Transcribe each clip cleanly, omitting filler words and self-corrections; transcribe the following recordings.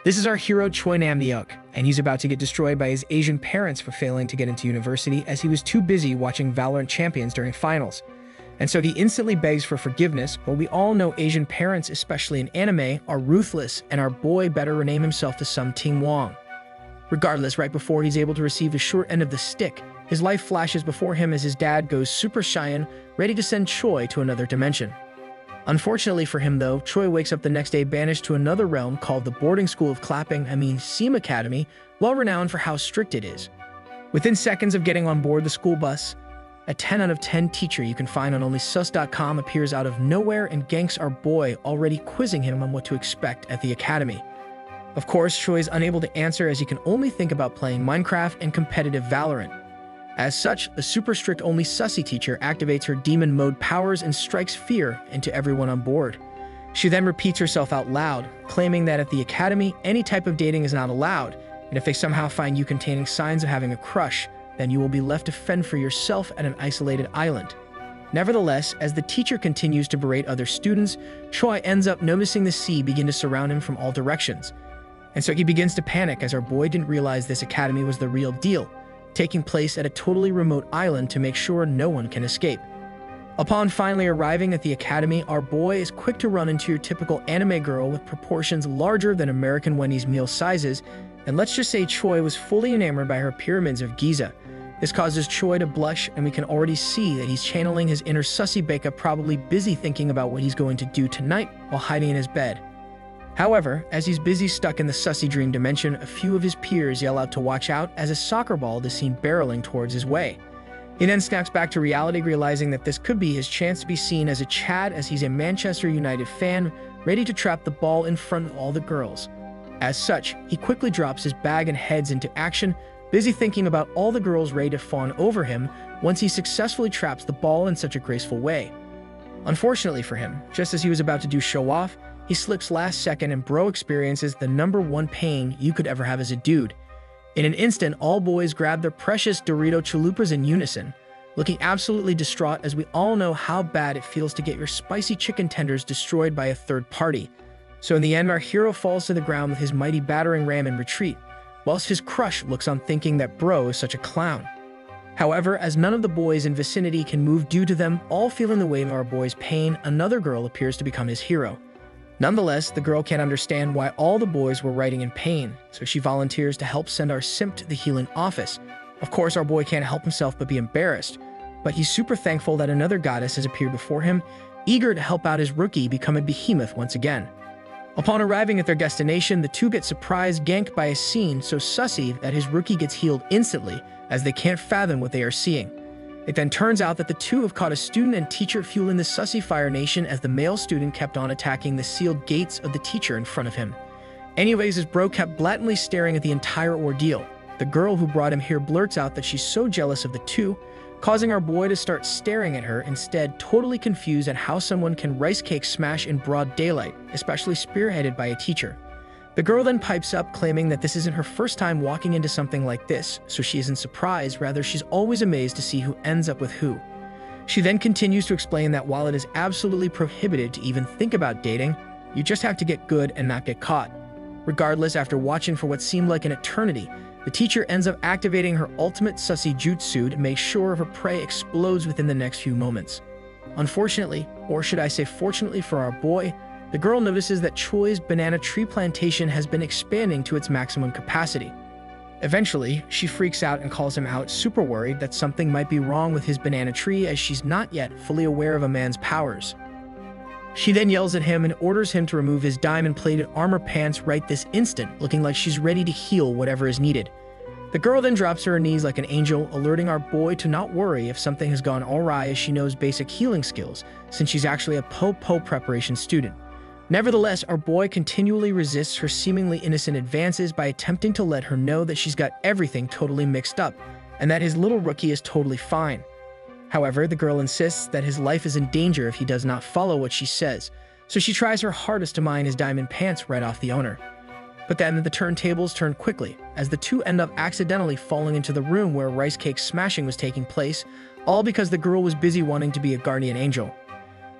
This is our hero Choi Nam-deok, and he's about to get destroyed by his Asian parents for failing to get into university as he was too busy watching Valorant Champions during finals. And so he instantly begs for forgiveness, but we all know Asian parents, especially in anime, are ruthless, and our boy better rename himself to some Ting Wong. Regardless, right before he's able to receive the short end of the stick, his life flashes before him as his dad goes Super Saiyan, ready to send Choi to another dimension. Unfortunately for him though, Choi wakes up the next day banished to another realm called the Boarding School of Seam Academy, well renowned for how strict it is. Within seconds of getting on board the school bus, a 10 out of 10 teacher you can find on onlysus.com appears out of nowhere and ganks our boy, already quizzing him on what to expect at the academy. Of course, Choi is unable to answer as he can only think about playing Minecraft and competitive Valorant. As such, the super strict only sussy teacher activates her demon mode powers and strikes fear into everyone on board. She then repeats herself out loud, claiming that at the academy, any type of dating is not allowed, and if they somehow find you containing signs of having a crush, then you will be left to fend for yourself at an isolated island. Nevertheless, as the teacher continues to berate other students, Choi ends up noticing the sea begin to surround him from all directions. And so he begins to panic as our boy didn't realize this academy was the real deal, taking place at a totally remote island to make sure no one can escape. Upon finally arriving at the academy, our boy is quick to run into your typical anime girl with proportions larger than American Wendy's meal sizes, and let's just say Choi was fully enamored by her pyramids of Giza. This causes Choi to blush, and we can already see that he's channeling his inner sussy Baker, probably busy thinking about what he's going to do tonight while hiding in his bed. However, as he's busy stuck in the sussy dream dimension, a few of his peers yell out to watch out as a soccer ball is seen barreling towards his way. He then snaps back to reality, realizing that this could be his chance to be seen as a Chad, as he's a Manchester United fan, ready to trap the ball in front of all the girls. As such, he quickly drops his bag and heads into action, busy thinking about all the girls ready to fawn over him once he successfully traps the ball in such a graceful way. Unfortunately for him, just as he was about to do show off, he slips last second and bro experiences the #1 pain you could ever have as a dude. In an instant, all boys grab their precious Dorito chalupas in unison, looking absolutely distraught as we all know how bad it feels to get your spicy chicken tenders destroyed by a third party. So in the end, our hero falls to the ground with his mighty battering ram in retreat, whilst his crush looks on thinking that bro is such a clown. However, as none of the boys in vicinity can move due to them all feeling the weight of our boy's pain, another girl appears to become his hero. Nonetheless, the girl can't understand why all the boys were writing in pain, so she volunteers to help send our simp to the healing office. Of course, our boy can't help himself but be embarrassed, but he's super thankful that another goddess has appeared before him, eager to help out his rookie become a behemoth once again. Upon arriving at their destination, the two get surprised ganked by a scene so sussy that his rookie gets healed instantly, as they can't fathom what they are seeing. It then turns out that the two have caught a student and teacher fueling the sussy Fire Nation, as the male student kept on attacking the sealed gates of the teacher in front of him. Anyways, his bro kept blatantly staring at the entire ordeal. The girl who brought him here blurts out that she's so jealous of the two, causing our boy to start staring at her instead, totally confused at how someone can rice cake smash in broad daylight, especially spearheaded by a teacher. The girl then pipes up, claiming that this isn't her first time walking into something like this, so she isn't surprised, rather she's always amazed to see who ends up with who. She then continues to explain that while it is absolutely prohibited to even think about dating, you just have to get good and not get caught. Regardless, after watching for what seemed like an eternity, the teacher ends up activating her ultimate sussy jutsu to make sure her prey explodes within the next few moments. Unfortunately, or should I say fortunately for our boy, the girl notices that Choi's banana tree plantation has been expanding to its maximum capacity. Eventually, she freaks out and calls him out, super worried that something might be wrong with his banana tree, as she's not yet fully aware of a man's powers. She then yells at him and orders him to remove his diamond-plated armor pants right this instant, looking like she's ready to heal whatever is needed. The girl then drops to her knees like an angel, alerting our boy to not worry if something has gone awry, as she knows basic healing skills, since she's actually a po-po preparation student. Nevertheless, our boy continually resists her seemingly innocent advances by attempting to let her know that she's got everything totally mixed up, and that his little rookie is totally fine. However, the girl insists that his life is in danger if he does not follow what she says, so she tries her hardest to mine his diamond pants right off the owner. But then the turntables turn quickly, as the two end up accidentally falling into the room where rice cake smashing was taking place, all because the girl was busy wanting to be a guardian angel.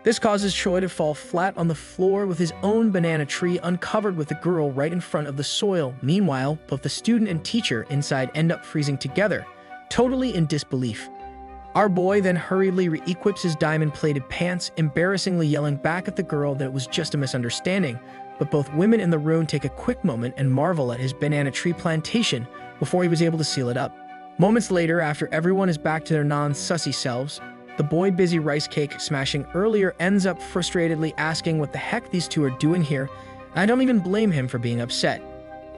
This causes Choi to fall flat on the floor with his own banana tree uncovered with the girl right in front of the soil. Meanwhile, both the student and teacher inside end up freezing together, totally in disbelief. Our boy then hurriedly re-equips his diamond-plated pants, embarrassingly yelling back at the girl that it was just a misunderstanding, but both women in the room take a quick moment and marvel at his banana tree plantation before he was able to seal it up. Moments later, after everyone is back to their non-sussy selves, the boy busy rice cake smashing earlier ends up frustratedly asking what the heck these two are doing here, and I don't even blame him for being upset.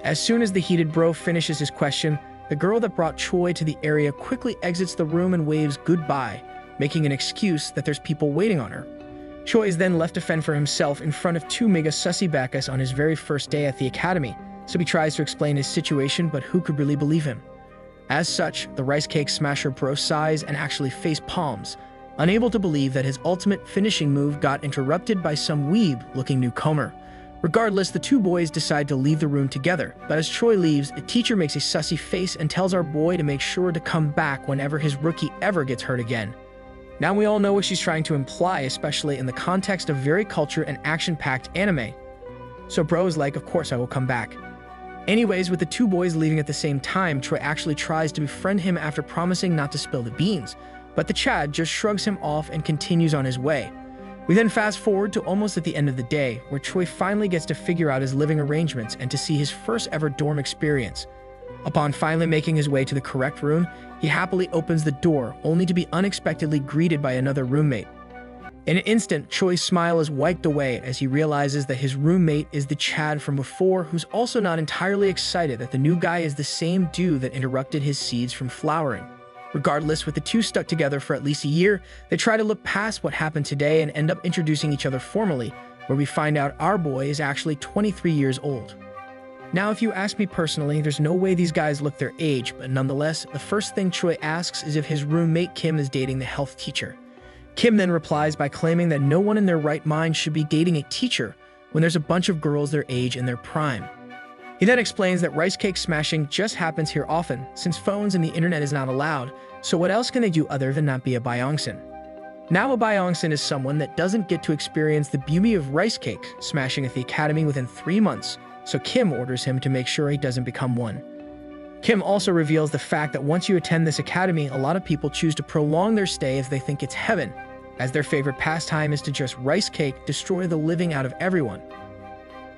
As soon as the heated bro finishes his question, the girl that brought Choi to the area quickly exits the room and waves goodbye, making an excuse that there's people waiting on her. Choi is then left to fend for himself in front of two mega sussy bacchus on his very first day at the academy, so he tries to explain his situation, but who could really believe him? As such, the rice cake smasher bro sighs and actually face palms, unable to believe that his ultimate finishing move got interrupted by some weeb-looking newcomer. Regardless, the two boys decide to leave the room together, but as Choi leaves, a teacher makes a sussy face and tells our boy to make sure to come back whenever his rookie ever gets hurt again. Now we all know what she's trying to imply, especially in the context of very culture and action-packed anime. So bro is like, of course I will come back. Anyways, with the two boys leaving at the same time, Choi actually tries to befriend him after promising not to spill the beans, but the Chad just shrugs him off and continues on his way. We then fast forward to almost at the end of the day, where Choi finally gets to figure out his living arrangements and to see his first ever dorm experience. Upon finally making his way to the correct room, he happily opens the door, only to be unexpectedly greeted by another roommate. In an instant, Choi's smile is wiped away as he realizes that his roommate is the Chad from before, who's also not entirely excited that the new guy is the same dude that interrupted his seeds from flowering. Regardless, with the two stuck together for at least a year, they try to look past what happened today and end up introducing each other formally, where we find out our boy is actually 23 years old. Now, if you ask me personally, there's no way these guys look their age, but nonetheless, the first thing Choi asks is if his roommate Kim is dating the health teacher. Kim then replies by claiming that no one in their right mind should be dating a teacher when there's a bunch of girls their age in their prime. He then explains that rice cake smashing just happens here often, since phones and the internet is not allowed, so what else can they do other than not be a Byeongsan? Now a Byeongsan is someone that doesn't get to experience the beauty of rice cake smashing at the academy within 3 months, so Kim orders him to make sure he doesn't become one. Kim also reveals the fact that once you attend this academy, a lot of people choose to prolong their stay if they think it's heaven, as their favorite pastime is to just rice cake destroy the living out of everyone.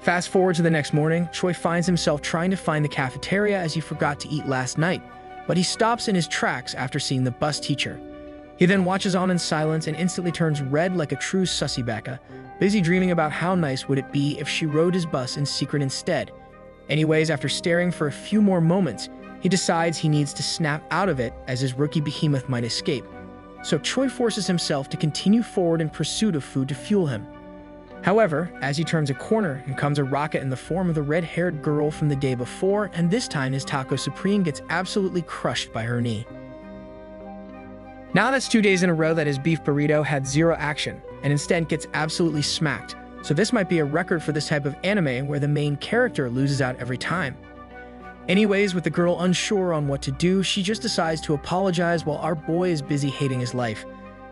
Fast forward to the next morning, Choi finds himself trying to find the cafeteria as he forgot to eat last night, but he stops in his tracks after seeing the bus teacher. He then watches on in silence and instantly turns red like a true sussy bacca, busy dreaming about how nice would it be if she rode his bus in secret instead. Anyways, after staring for a few more moments, he decides he needs to snap out of it as his rookie behemoth might escape. So Choi forces himself to continue forward in pursuit of food to fuel him. However, as he turns a corner, in comes a rocket in the form of the red-haired girl from the day before, and this time his taco supreme gets absolutely crushed by her knee. Now that's 2 days in a row that his beef burrito had zero action, and instead gets absolutely smacked, so this might be a record for this type of anime where the main character loses out every time. Anyways, with the girl unsure on what to do, she just decides to apologize while our boy is busy hating his life.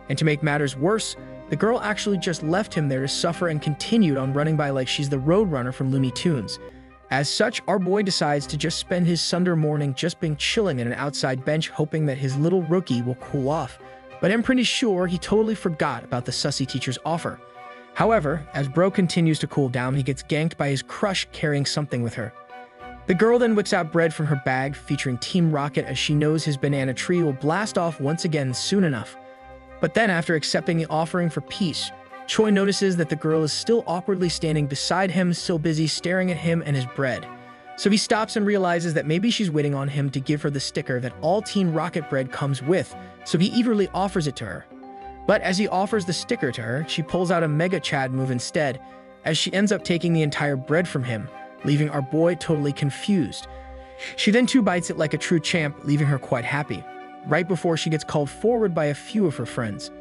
And to make matters worse, the girl actually just left him there to suffer and continued on running by like she's the Roadrunner from Looney Tunes. As such, our boy decides to just spend his Sunday morning just being chilling in an outside bench hoping that his little rookie will cool off, but I'm pretty sure he totally forgot about the sussy teacher's offer. However, as bro continues to cool down, he gets ganked by his crush carrying something with her. The girl then whips out bread from her bag featuring Team Rocket as she knows his banana tree will blast off once again soon enough. But then after accepting the offering for peace, Choi notices that the girl is still awkwardly standing beside him, still busy staring at him and his bread. So he stops and realizes that maybe she's waiting on him to give her the sticker that all Team Rocket bread comes with, so he eagerly offers it to her. But as he offers the sticker to her, she pulls out a Mega Chad move instead, as she ends up taking the entire bread from him, leaving our boy totally confused. She then 2 bites it like a true champ, leaving her quite happy, right before she gets called forward by a few of her friends.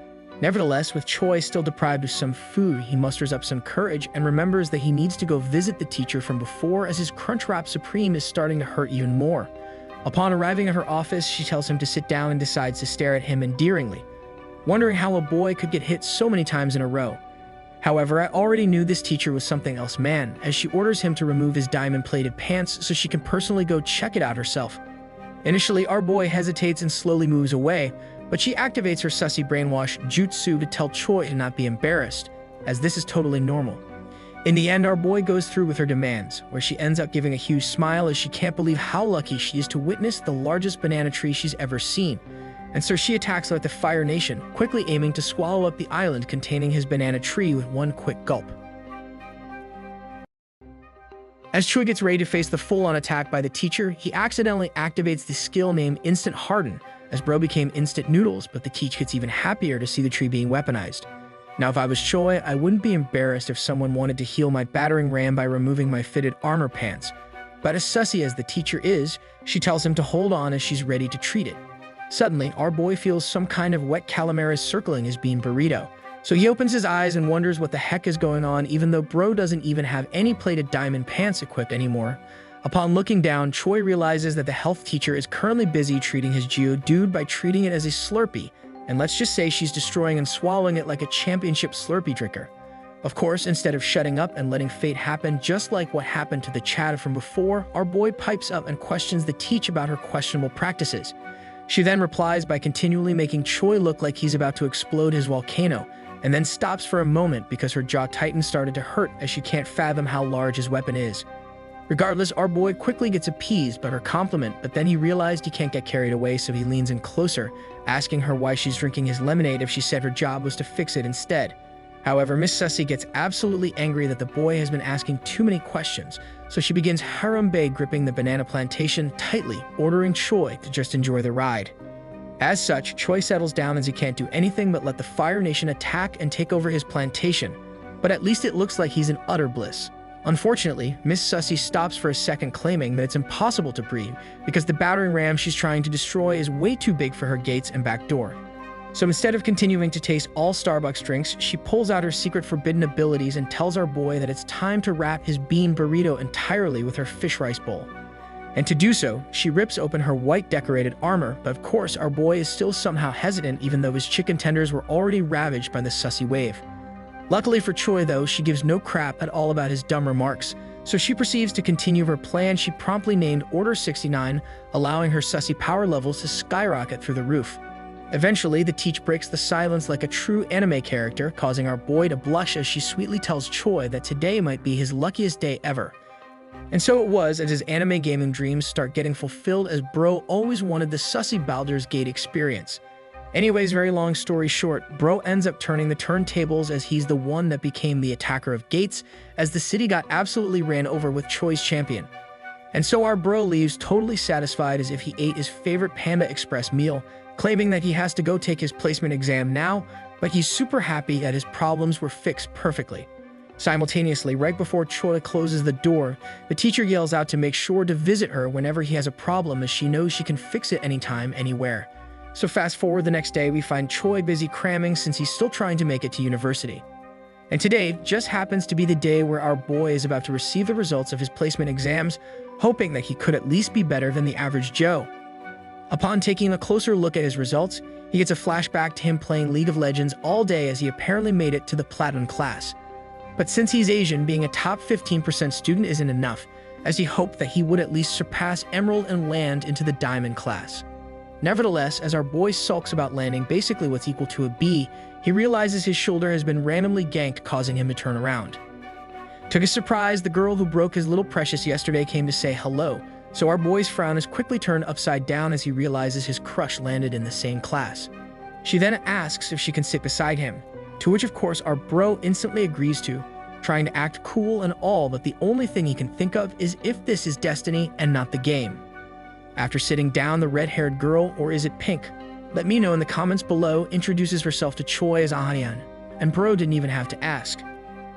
Nevertheless, with Choi still deprived of some food, he musters up some courage and remembers that he needs to go visit the teacher from before as his Crunchwrap Supreme is starting to hurt even more. Upon arriving at her office, she tells him to sit down and decides to stare at him endearingly, wondering how a boy could get hit so many times in a row. However, I already knew this teacher was something else man, as she orders him to remove his diamond-plated pants so she can personally go check it out herself. Initially, our boy hesitates and slowly moves away, but she activates her sussy brainwash jutsu to tell Choi to not be embarrassed, as this is totally normal. In the end, our boy goes through with her demands, where she ends up giving a huge smile as she can't believe how lucky she is to witness the largest banana tree she's ever seen. And so she attacks like the Fire Nation, quickly aiming to swallow up the island containing his banana tree with one quick gulp. As Choi gets ready to face the full-on attack by the teacher, he accidentally activates the skill named Instant Harden, as bro became Instant Noodles, but the teacher gets even happier to see the tree being weaponized. Now if I was Choi, I wouldn't be embarrassed if someone wanted to heal my battering ram by removing my fitted armor pants. But as sussy as the teacher is, she tells him to hold on as she's ready to treat it. Suddenly, our boy feels some kind of wet calamari circling his bean burrito. So he opens his eyes and wonders what the heck is going on, even though bro doesn't even have any plated diamond pants equipped anymore. Upon looking down, Choi realizes that the health teacher is currently busy treating his Geodude by treating it as a Slurpee, and let's just say she's destroying and swallowing it like a championship Slurpee drinker. Of course, instead of shutting up and letting fate happen just like what happened to the Chad from before, our boy pipes up and questions the teacher about her questionable practices. She then replies by continually making Choi look like he's about to explode his volcano, and then stops for a moment because her jaw tightens started to hurt as she can't fathom how large his weapon is. Regardless, our boy quickly gets appeased by her compliment, but then he realized he can't get carried away, so he leans in closer, asking her why she's drinking his lemonade if she said her job was to fix it instead. However, Miss Sussy gets absolutely angry that the boy has been asking too many questions, so she begins Harambe gripping the banana plantation tightly, ordering Choi to just enjoy the ride. As such, Choi settles down as he can't do anything but let the Fire Nation attack and take over his plantation, but at least it looks like he's in utter bliss. Unfortunately, Miss Sussy stops for a second, claiming that it's impossible to breathe because the battering ram she's trying to destroy is way too big for her gates and back door. So instead of continuing to taste all Starbucks drinks, she pulls out her secret forbidden abilities and tells our boy that it's time to wrap his bean burrito entirely with her fish rice bowl. And to do so, she rips open her white decorated armor, but of course our boy is still somehow hesitant even though his chicken tenders were already ravaged by the Sussy wave. Luckily for Choi though, she gives no crap at all about his dumb remarks, so she proceeds to continue her plan she promptly named Order 69, allowing her Sussy power levels to skyrocket through the roof. Eventually, the teacher breaks the silence like a true anime character, causing our boy to blush as she sweetly tells Choi that today might be his luckiest day ever. And so it was, as his anime gaming dreams start getting fulfilled, as bro always wanted the Sussy Baldur's Gate experience. Anyways, very long story short, bro ends up turning the turntables as he's the one that became the attacker of gates, as the city got absolutely ran over with Choi's champion. And so our bro leaves totally satisfied as if he ate his favorite Panda Express meal, claiming that he has to go take his placement exam now, but he's super happy that his problems were fixed perfectly. Simultaneously, right before Choi closes the door, the teacher yells out to make sure to visit her whenever he has a problem, as she knows she can fix it anytime, anywhere. So fast forward the next day, we find Choi busy cramming since he's still trying to make it to university. And today just happens to be the day where our boy is about to receive the results of his placement exams, hoping that he could at least be better than the average Joe. Upon taking a closer look at his results, he gets a flashback to him playing League of Legends all day as he apparently made it to the Platinum class. But since he's Asian, being a top 15% student isn't enough, as he hoped that he would at least surpass Emerald and land into the Diamond class. Nevertheless, as our boy sulks about landing basically what's equal to a B, he realizes his shoulder has been randomly ganked, causing him to turn around. To his surprise, the girl who broke his little precious yesterday came to say hello, so our boy's frown is quickly turned upside down as he realizes his crush landed in the same class. She then asks if she can sit beside him, to which of course our bro instantly agrees to, trying to act cool and all, but the only thing he can think of is if this is destiny and not the game. After sitting down, the red-haired girl, or is it pink? Let me know in the comments below, introduces herself to Choi as Animaan, and bro didn't even have to ask.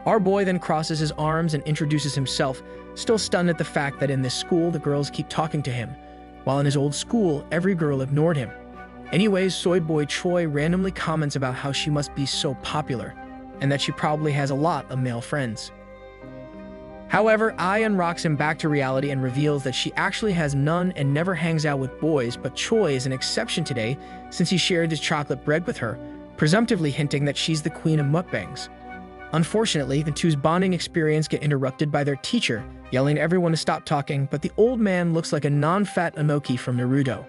Our boy then crosses his arms and introduces himself, still stunned at the fact that in this school the girls keep talking to him, while in his old school every girl ignored him. Anyways, soy boy Choi randomly comments about how she must be so popular, and that she probably has a lot of male friends. However, Ayan rocks him back to reality and reveals that she actually has none and never hangs out with boys, but Choi is an exception today since he shared his chocolate bread with her, presumptively hinting that she's the queen of mukbangs. Unfortunately, the two's bonding experience get interrupted by their teacher, yelling at everyone to stop talking, but the old man looks like a non-fat Inoki from Naruto.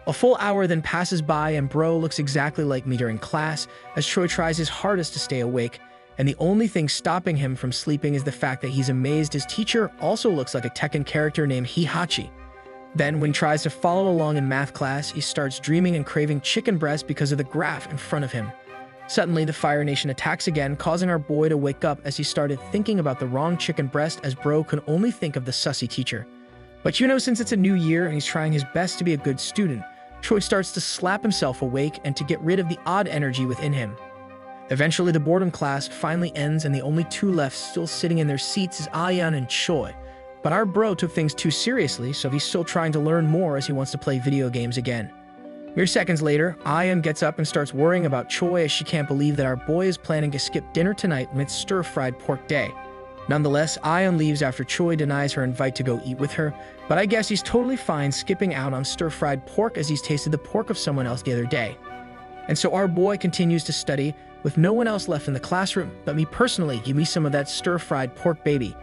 A full hour then passes by and bro looks exactly like me during class as Troy tries his hardest to stay awake, and the only thing stopping him from sleeping is the fact that he's amazed his teacher also looks like a Tekken character named Hihachi. Then, when he tries to follow along in math class, he starts dreaming and craving chicken breast because of the graph in front of him. Suddenly, the Fire Nation attacks again, causing our boy to wake up as he started thinking about the wrong chicken breast as bro could only think of the sussy teacher. But since it's a new year and he's trying his best to be a good student, Troy starts to slap himself awake and to get rid of the odd energy within him. Eventually, the boredom class finally ends and the only two left still sitting in their seats is Ayan and Choi. But our bro took things too seriously, so he's still trying to learn more as he wants to play video games again. Mere seconds later, Ayan gets up and starts worrying about Choi as she can't believe that our boy is planning to skip dinner tonight when it's stir-fried pork day. Nonetheless, Ayan leaves after Choi denies her invite to go eat with her, but I guess he's totally fine skipping out on stir-fried pork as he's tasted the pork of someone else the other day. And so our boy continues to study, with no one else left in the classroom, but me personally, give me some of that stir-fried pork baby.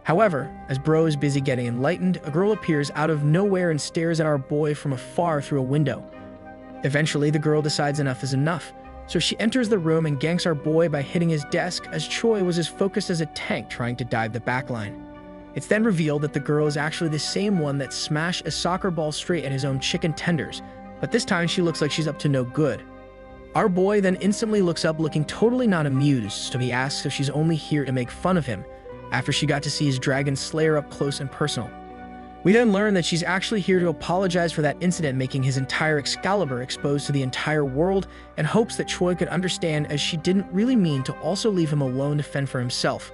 However, as bro is busy getting enlightened, a girl appears out of nowhere and stares at our boy from afar through a window. Eventually, the girl decides enough is enough, so she enters the room and ganks our boy by hitting his desk as Choi was as focused as a tank trying to dive the backline. It's then revealed that the girl is actually the same one that smashed a soccer ball straight at his own chicken tenders, but this time she looks like she's up to no good. Our boy then instantly looks up looking totally not amused, so he asks if she's only here to make fun of him, after she got to see his dragon slayer up close and personal. We then learn that she's actually here to apologize for that incident making his entire Excalibur exposed to the entire world and hopes that Choi could understand as she didn't really mean to also leave him alone to fend for himself.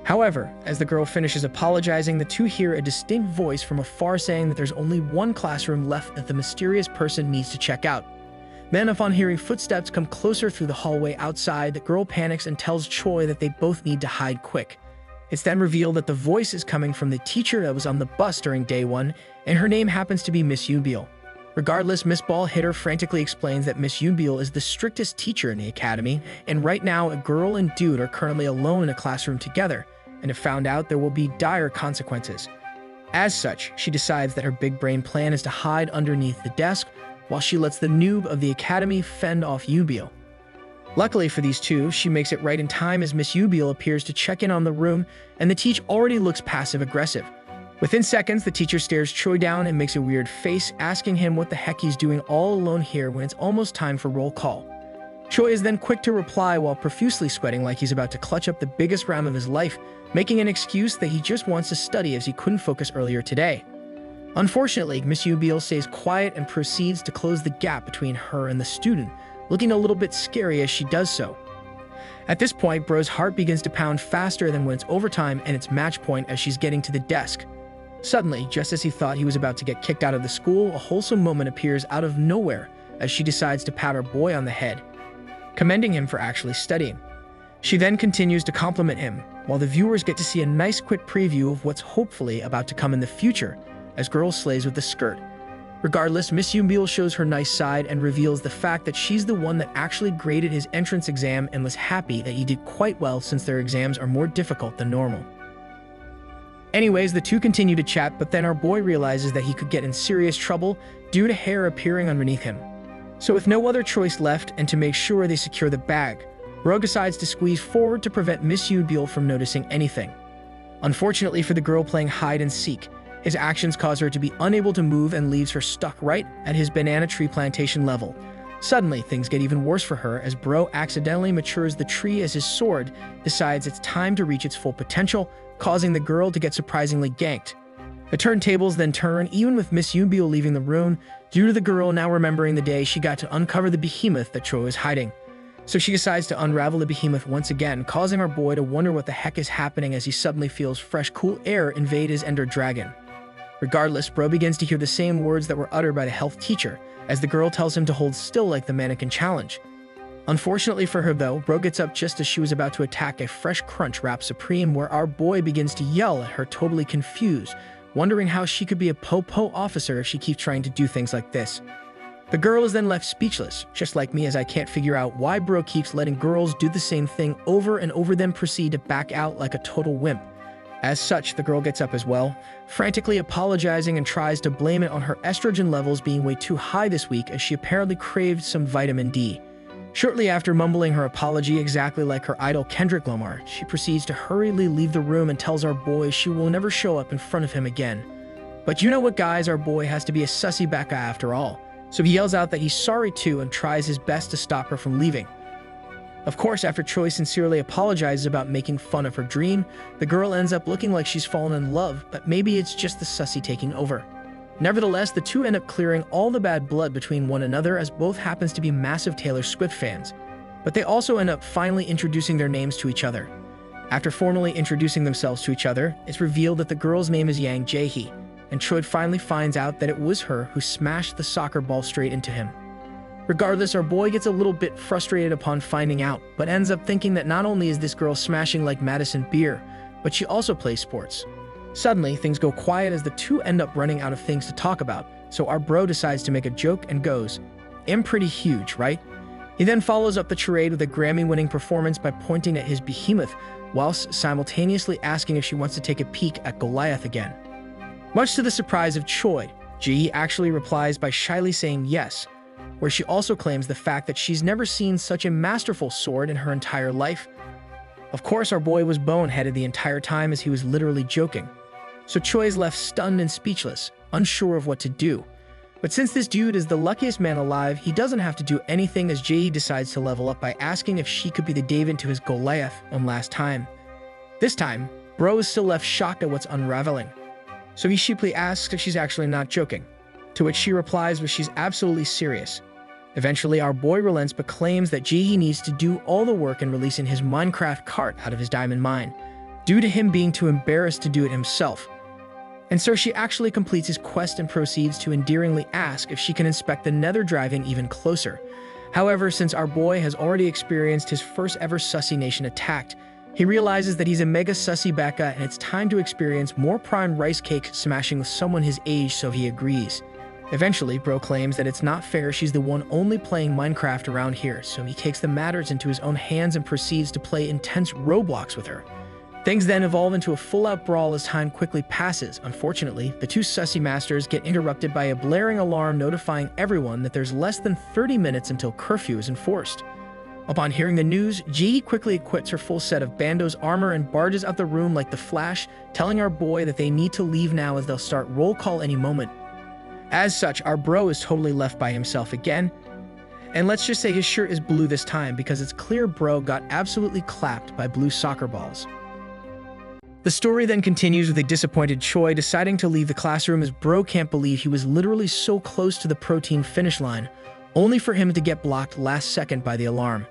However, as the girl finishes apologizing, the two hear a distinct voice from afar saying that there's only one classroom left that the mysterious person needs to check out. Then, upon hearing footsteps come closer through the hallway outside, the girl panics and tells Choi that they both need to hide quick. It's then revealed that the voice is coming from the teacher that was on the bus during day one, and her name happens to be Miss Yoonbil. Regardless, Miss Ball Hitter frantically explains that Miss Yoonbil is the strictest teacher in the academy, and right now a girl and dude are currently alone in a classroom together, and if found out, there will be dire consequences. As such, she decides that her big brain plan is to hide underneath the desk, while she lets the noob of the academy fend off Yoonbil. Luckily for these two, she makes it right in time as Miss Yoonbil appears to check in on the room, and the teacher already looks passive-aggressive. Within seconds, the teacher stares Choi down and makes a weird face, asking him what the heck he's doing all alone here when it's almost time for roll call. Choi is then quick to reply while profusely sweating like he's about to clutch up the biggest round of his life, making an excuse that he just wants to study as he couldn't focus earlier today. Unfortunately, Miss Yoonbil stays quiet and proceeds to close the gap between her and the student, looking a little bit scary as she does so. At this point, bro's heart begins to pound faster than when it's overtime and it's match point as she's getting to the desk. Suddenly, just as he thought he was about to get kicked out of the school, a wholesome moment appears out of nowhere as she decides to pat her boy on the head, commending him for actually studying. She then continues to compliment him, while the viewers get to see a nice quick preview of what's hopefully about to come in the future, as girl slays with the skirt. Regardless, Miss Yoonbil shows her nice side and reveals the fact that she's the one that actually graded his entrance exam and was happy that he did quite well since their exams are more difficult than normal. Anyways, the two continue to chat, but then our boy realizes that he could get in serious trouble due to hair appearing underneath him. So with no other choice left and to make sure they secure the bag, Ro decides to squeeze forward to prevent Miss Yoonbil from noticing anything. Unfortunately for the girl playing hide and seek, his actions cause her to be unable to move and leaves her stuck right at his banana tree plantation level. Suddenly, things get even worse for her as Bro accidentally matures the tree as his sword decides it's time to reach its full potential, causing the girl to get surprisingly ganked. The turntables then turn, even with Miss Yoonbil leaving the room, due to the girl now remembering the day she got to uncover the behemoth that Choi was hiding. So she decides to unravel the behemoth once again, causing our boy to wonder what the heck is happening as he suddenly feels fresh, cool air invade his ender dragon. Regardless, Bro begins to hear the same words that were uttered by the health teacher, as the girl tells him to hold still like the mannequin challenge. Unfortunately for her though, Bro gets up just as she was about to attack a fresh crunch wrap supreme where our boy begins to yell at her totally confused, wondering how she could be a po-po officer if she keeps trying to do things like this. The girl is then left speechless, just like me, as I can't figure out why bro keeps letting girls do the same thing over and over, then proceed to back out like a total wimp. As such, the girl gets up as well, frantically apologizing, and tries to blame it on her estrogen levels being way too high this week, as she apparently craved some vitamin D. Shortly after mumbling her apology exactly like her idol Kendrick Lamar, she proceeds to hurriedly leave the room and tells our boy she will never show up in front of him again. But you know what, guys, our boy has to be a sussy backa after all, so he yells out that he's sorry too and tries his best to stop her from leaving. Of course, after Choi sincerely apologizes about making fun of her dream, the girl ends up looking like she's fallen in love, but maybe it's just the sussy taking over. Nevertheless, the two end up clearing all the bad blood between one another, as both happens to be massive Taylor Swift fans. But they also end up finally introducing their names to each other. After formally introducing themselves to each other, it's revealed that the girl's name is Yang Jae-hee, and Choi finally finds out that it was her who smashed the soccer ball straight into him. Regardless, our boy gets a little bit frustrated upon finding out, but ends up thinking that not only is this girl smashing like Madison Beer, but she also plays sports. Suddenly, things go quiet as the two end up running out of things to talk about, so our bro decides to make a joke and goes, "I'm pretty huge, right?" He then follows up the charade with a Grammy-winning performance by pointing at his behemoth, whilst simultaneously asking if she wants to take a peek at Goliath again. Much to the surprise of Choi, Ji actually replies by shyly saying yes, where she also claims the fact that she's never seen such a masterful sword in her entire life. Of course, our boy was boneheaded the entire time, as he was literally joking. So Choi is left stunned and speechless, unsure of what to do. But since this dude is the luckiest man alive, he doesn't have to do anything, as Jae decides to level up by asking if she could be the David to his Goliath one last time. This time, bro is still left shocked at what's unraveling. So he sheepishly asks if she's actually not joking, to which she replies that she's absolutely serious. Eventually, our boy relents but claims that Jae needs to do all the work in releasing his Minecraft cart out of his diamond mine, due to him being too embarrassed to do it himself. And so she actually completes his quest and proceeds to endearingly ask if she can inspect the nether driving even closer. However, since our boy has already experienced his first ever Sussy Nation attacked, he realizes that he's a mega sussy backa and it's time to experience more prime rice cake smashing with someone his age, so he agrees. Eventually, bro claims that it's not fair she's the one only playing Minecraft around here, so he takes the matters into his own hands and proceeds to play intense Roblox with her. Things then evolve into a full-out brawl as time quickly passes. Unfortunately, the two sussy masters get interrupted by a blaring alarm notifying everyone that there's less than 30 minutes until curfew is enforced. Upon hearing the news, Ji quickly equips her full set of Bando's armor and barges out the room like the Flash, telling our boy that they need to leave now as they'll start roll call any moment. As such, our bro is totally left by himself again, and let's just say his shirt is blue this time because it's clear bro got absolutely clapped by blue soccer balls. The story then continues with a disappointed Choi deciding to leave the classroom, as bro can't believe he was literally so close to the protein finish line, only for him to get blocked last second by the alarm.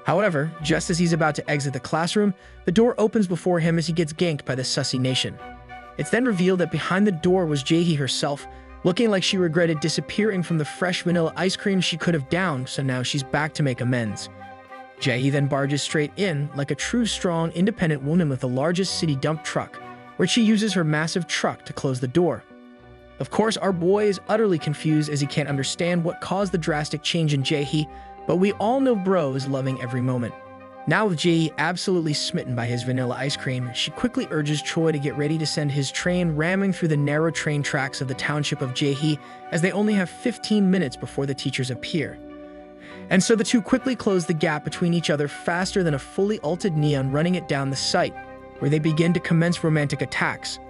However, just as he's about to exit the classroom, the door opens before him as he gets ganked by the Sussy Nation. It's then revealed that behind the door was Jae-hee herself, looking like she regretted disappearing from the fresh vanilla ice cream she could have downed, so now she's back to make amends. Jae-hee then barges straight in like a true strong independent woman with the largest city dump truck, where she uses her massive truck to close the door. Of course, our boy is utterly confused as he can't understand what caused the drastic change in Jae-hee, but we all know bro is loving every moment. Now with Jae-hee absolutely smitten by his vanilla ice cream, she quickly urges Choi to get ready to send his train ramming through the narrow train tracks of the township of Jae-hee, as they only have 15 minutes before the teachers appear. And so the two quickly close the gap between each other faster than a fully ulted neon running it down the site, where they begin to commence romantic attacks.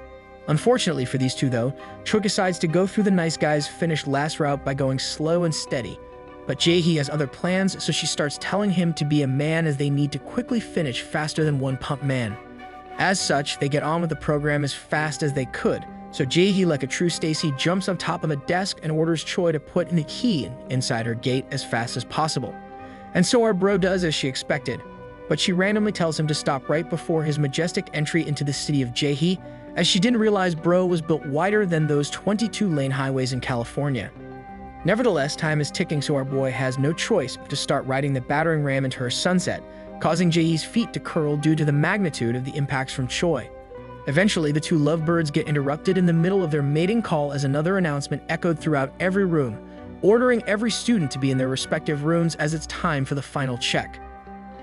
Unfortunately for these two though, Choi decides to go through the nice guy's finished last route by going slow and steady. But Jae-hee has other plans, so she starts telling him to be a man as they need to quickly finish faster than one pump man. As such, they get on with the program as fast as they could, so Jae-hee, like a true Stacy, jumps on top of a desk and orders Choi to put in the key inside her gate as fast as possible. And so our bro does as she expected, but she randomly tells him to stop right before his majestic entry into the city of Jae-hee, as she didn't realize bro was built wider than those 22-lane highways in California. Nevertheless, time is ticking, so our boy has no choice but to start riding the battering ram into her sunset, causing Jae-hee's feet to curl due to the magnitude of the impacts from Choi. Eventually, the two lovebirds get interrupted in the middle of their mating call as another announcement echoed throughout every room, ordering every student to be in their respective rooms as it's time for the final check.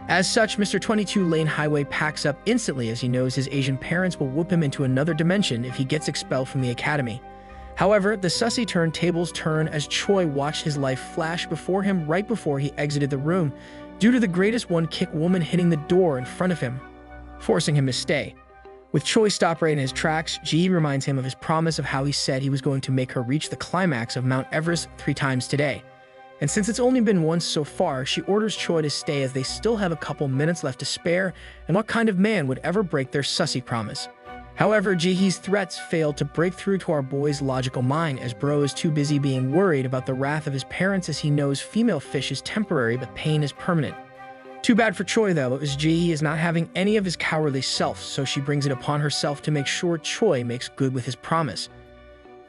As such, Mr. 22-Lane Highway packs up instantly as he knows his Asian parents will whoop him into another dimension if he gets expelled from the academy. However, the sussy tables turn as Choi watched his life flash before him right before he exited the room, due to the greatest one-kick woman hitting the door in front of him, forcing him to stay. With Choi stopped right in his tracks, Ji reminds him of his promise of how he said he was going to make her reach the climax of Mount Everest 3 times today. And since it's only been once so far, she orders Choi to stay as they still have a couple minutes left to spare, and what kind of man would ever break their sussy promise? However, Jihee's threats fail to break through to our boy's logical mind, as Bro is too busy being worried about the wrath of his parents, as he knows female fish is temporary but pain is permanent. Too bad for Choi though, as Jihee is not having any of his cowardly self, so she brings it upon herself to make sure Choi makes good with his promise.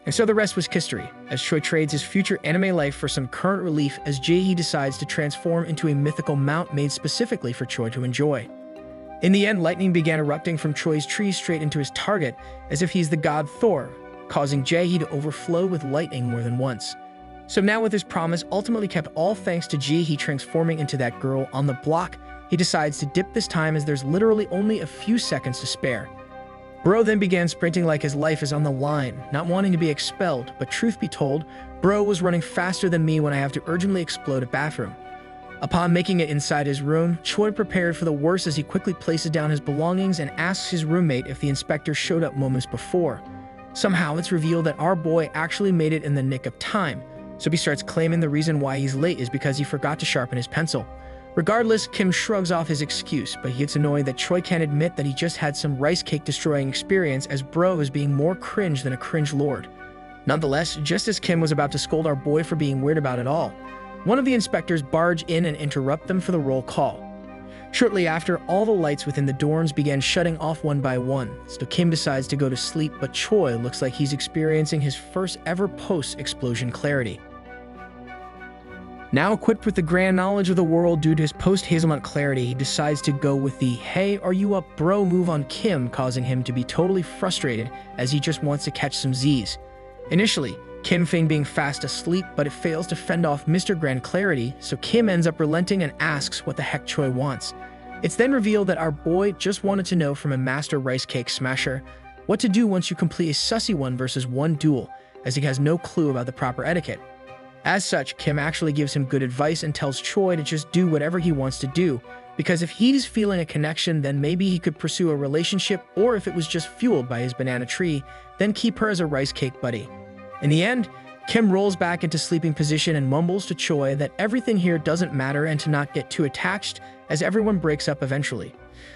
And so the rest was history, as Choi trades his future anime life for some current relief, as Jihee decides to transform into a mythical mount made specifically for Choi to enjoy. In the end, lightning began erupting from Choi's tree straight into his target, as if he's the god Thor, causing Jihee to overflow with lightning more than once. So now with his promise ultimately kept, all thanks to Jihee transforming into that girl on the block, he decides to dip this time as there's literally only a few seconds to spare. Bro then began sprinting like his life is on the line, not wanting to be expelled, but truth be told, Bro was running faster than me when I have to urgently explode a bathroom. Upon making it inside his room, Choi prepared for the worst as he quickly places down his belongings and asks his roommate if the inspector showed up moments before. Somehow it's revealed that our boy actually made it in the nick of time, so he starts claiming the reason why he's late is because he forgot to sharpen his pencil. Regardless, Kim shrugs off his excuse, but he gets annoyed that Choi can't admit that he just had some rice cake destroying experience, as Bro is being more cringe than a cringe lord. Nonetheless, just as Kim was about to scold our boy for being weird about it all, one of the inspectors barge in and interrupt them for the roll call. Shortly after, all the lights within the dorms began shutting off one by one, so Kim decides to go to sleep, but Choi looks like he's experiencing his first ever post-explosion clarity. Now equipped with the grand knowledge of the world due to his post-hazelnut clarity, he decides to go with the "Hey, are you up, bro?" move on Kim, causing him to be totally frustrated as he just wants to catch some Z's. Initially, Kim feigns being fast asleep, but it fails to fend off Mr. Grand Clarity, so Kim ends up relenting and asks what the heck Choi wants. It's then revealed that our boy just wanted to know from a master rice cake smasher what to do once you complete a sussy 1v1 duel, as he has no clue about the proper etiquette. As such, Kim actually gives him good advice and tells Choi to just do whatever he wants to do, because if he's feeling a connection, then maybe he could pursue a relationship, or if it was just fueled by his banana tree, then keep her as a rice cake buddy. In the end, Kim rolls back into sleeping position and mumbles to Choi that everything here doesn't matter and to not get too attached, as everyone breaks up eventually.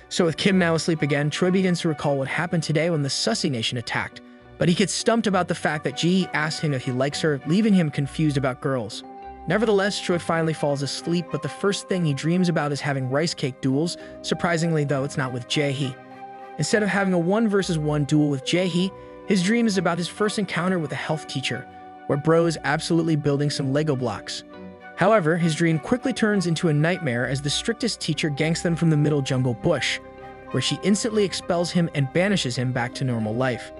So with Kim now asleep again, Choi begins to recall what happened today when the Sussy Nation attacked, but he gets stumped about the fact that Jihee asked him if he likes her, leaving him confused about girls. Nevertheless, Choi finally falls asleep, but the first thing he dreams about is having rice cake duels. Surprisingly though, it's not with Jihee. Instead of having a 1v1 duel with Jihee, his dream is about his first encounter with a health teacher, where Bro is absolutely building some Lego blocks. However, his dream quickly turns into a nightmare as the strictest teacher ganks them from the middle jungle bush, where she instantly expels him and banishes him back to normal life.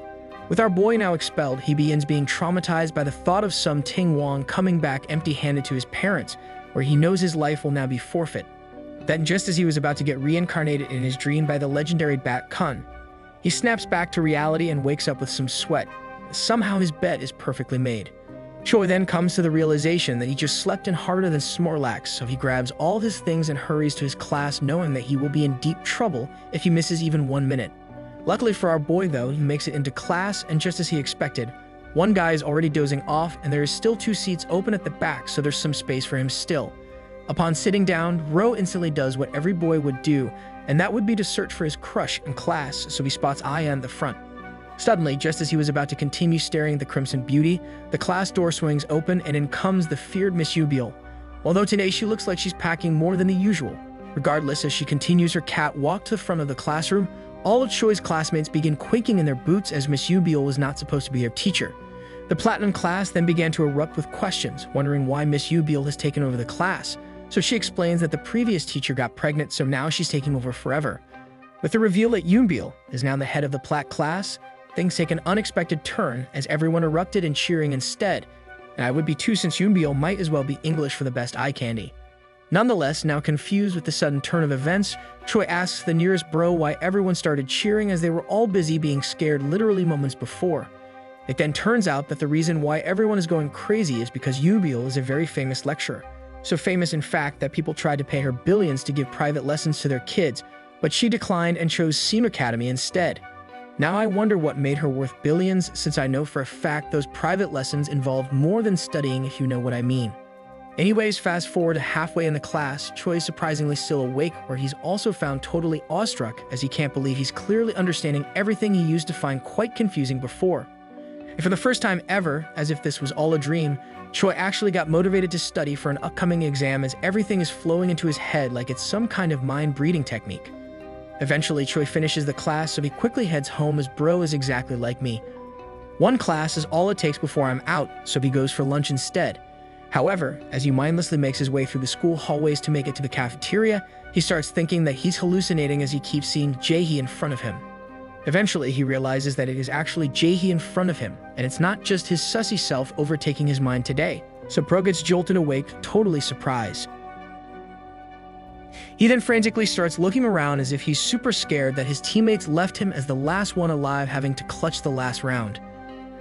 With our boy now expelled, he begins being traumatized by the thought of Sum Ting Wong coming back empty-handed to his parents, where he knows his life will now be forfeit. Then, just as he was about to get reincarnated in his dream by the legendary Recap-Kun, he snaps back to reality and wakes up with some sweat. Somehow his bed is perfectly made. Choi then comes to the realization that he just slept in harder than Snorlax, so he grabs all his things and hurries to his class, knowing that he will be in deep trouble if he misses even 1 minute. Luckily for our boy though, he makes it into class, and just as he expected, one guy is already dozing off and there is still 2 seats open at the back, so there's some space for him still. Upon sitting down, Ro instantly does what every boy would do, and that would be to search for his crush in class, so he spots Aya in the front. Suddenly, just as he was about to continue staring at the Crimson Beauty, the class door swings open and in comes the feared Miss Yubiel. Although today she looks like she's packing more than the usual. Regardless, as she continues her catwalk to the front of the classroom, all of Choi's classmates begin quaking in their boots as Miss Yubiel was not supposed to be their teacher. The Platinum class then began to erupt with questions, wondering why Miss Yubiel has taken over the class. So she explains that the previous teacher got pregnant, so now she's taking over forever. With the reveal that Yubiel is now the head of the Plat class, things take an unexpected turn as everyone erupted in cheering instead, And I would be too, since Yunbyo might as well be English for the best eye candy. Nonetheless, now confused with the sudden turn of events, Choi asks the nearest bro why everyone started cheering as they were all busy being scared literally moments before. It then turns out that the reason why everyone is going crazy is because Yunbyo is a very famous lecturer. So famous, in fact, that people tried to pay her billions to give private lessons to their kids, but she declined and chose Seam Academy instead. Now I wonder what made her worth billions, since I know for a fact those private lessons involved more than studying, if you know what I mean. Anyways, fast forward to halfway in the class, Choi is surprisingly still awake, where he's also found totally awestruck as he can't believe he's clearly understanding everything he used to find quite confusing before. And for the first time ever, as if this was all a dream, Choi actually got motivated to study for an upcoming exam as everything is flowing into his head like it's some kind of mind-breeding technique. Eventually, Choi finishes the class, so he quickly heads home as bro is exactly like me. One class is all it takes before I'm out, so he goes for lunch instead. However, as he mindlessly makes his way through the school hallways to make it to the cafeteria, he starts thinking that he's hallucinating as he keeps seeing Jae-hee in front of him. Eventually, he realizes that it is actually Jae-hee in front of him, and it's not just his sussy self overtaking his mind today. So bro gets jolted awake, totally surprised. He then frantically starts looking around as if he's super scared that his teammates left him as the last one alive, having to clutch the last round.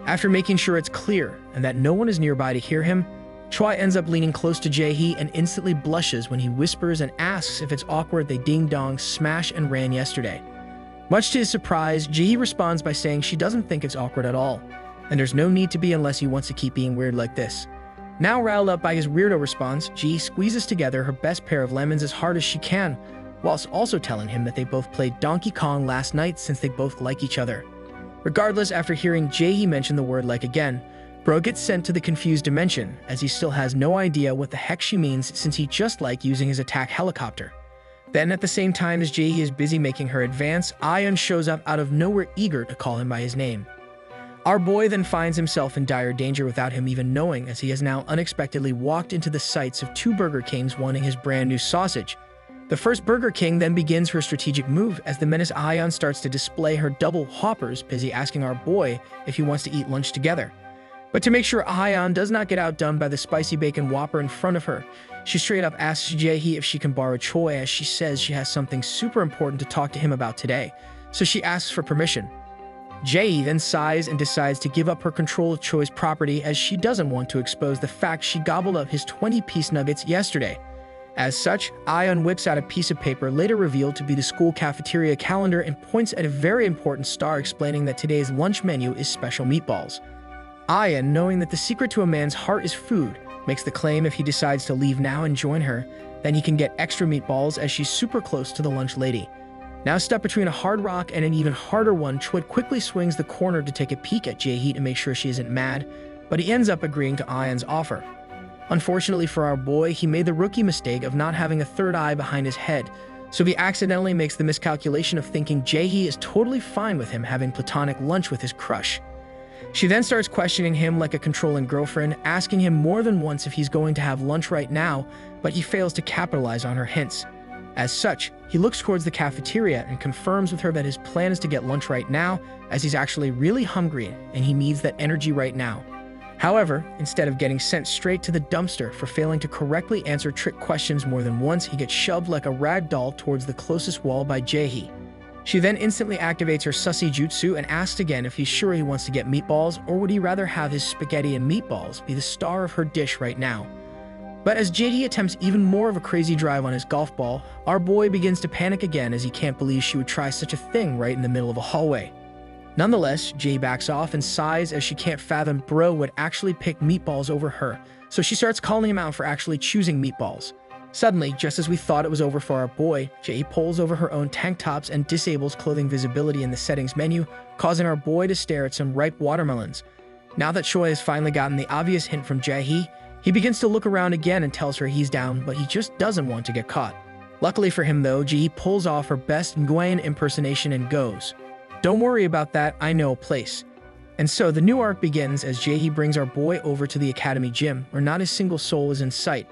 After making sure it's clear and that no one is nearby to hear him, Choi ends up leaning close to Jae-hee and instantly blushes when he whispers and asks if it's awkward they ding-dong, smash, and ran yesterday. Much to his surprise, Jae-hee responds by saying she doesn't think it's awkward at all, and there's no need to be unless he wants to keep being weird like this. Now riled up by his weirdo response, Jae-hee squeezes together her best pair of lemons as hard as she can, whilst also telling him that they both played Donkey Kong last night since they both like each other. Regardless, after hearing Jae-hee mention the word like again, bro gets sent to the confused dimension, as he still has no idea what the heck she means since he just liked using his attack helicopter. Then at the same time as Jae-hee is busy making her advance, Ion shows up out of nowhere eager to call him by his name. Our boy then finds himself in dire danger without him even knowing, as he has now unexpectedly walked into the sights of two Burger Kings wanting his brand new sausage. The first Burger King then begins her strategic move as the menace Ion starts to display her double Whoppers, busy asking our boy if he wants to eat lunch together. But to make sure Ion does not get outdone by the spicy bacon Whopper in front of her, she straight up asks Jae-hee if she can borrow Choi, as she says she has something super important to talk to him about today, so she asks for permission. Jae-hee then sighs and decides to give up her control of Choi's property, as she doesn't want to expose the fact she gobbled up his 20-piece nuggets yesterday. As such, Ion whips out a piece of paper later revealed to be the school cafeteria calendar and points at a very important star explaining that today's lunch menu is special meatballs. Ion, knowing that the secret to a man's heart is food, makes the claim if he decides to leave now and join her, then he can get extra meatballs, as she's super close to the lunch lady. Now stuck between a hard rock and an even harder one, Choi quickly swings the corner to take a peek at Jae-hee to make sure she isn't mad, but he ends up agreeing to Ion's offer. Unfortunately for our boy, he made the rookie mistake of not having a third eye behind his head, so he accidentally makes the miscalculation of thinking Jae-hee is totally fine with him having platonic lunch with his crush. She then starts questioning him like a controlling girlfriend, asking him more than once if he's going to have lunch right now, but he fails to capitalize on her hints. As such, he looks towards the cafeteria and confirms with her that his plan is to get lunch right now, as he's actually really hungry and he needs that energy right now. However, instead of getting sent straight to the dumpster for failing to correctly answer trick questions more than once, he gets shoved like a rag doll towards the closest wall by Jae-hee. She then instantly activates her sussy jutsu and asks again if he's sure he wants to get meatballs, or would he rather have his spaghetti and meatballs be the star of her dish right now. But as Jae-hee attempts even more of a crazy drive on his golf ball, our boy begins to panic again as he can't believe she would try such a thing right in the middle of a hallway. Nonetheless, Jae backs off and sighs as she can't fathom bro would actually pick meatballs over her, so she starts calling him out for actually choosing meatballs. Suddenly, just as we thought it was over for our boy, Jae pulls over her own tank tops and disables clothing visibility in the settings menu, causing our boy to stare at some ripe watermelons. Now that Choi has finally gotten the obvious hint from Jae-hee, he begins to look around again and tells her he's down, but he just doesn't want to get caught. Luckily for him though, Jae-hee pulls off her best Nguyen impersonation and goes, "Don't worry about that, I know a place." And so the new arc begins as Jae-hee brings our boy over to the academy gym, where not a single soul is in sight.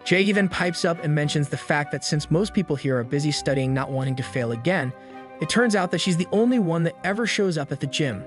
Jae-hee then pipes up and mentions the fact that since most people here are busy studying not wanting to fail again, it turns out that she's the only one that ever shows up at the gym.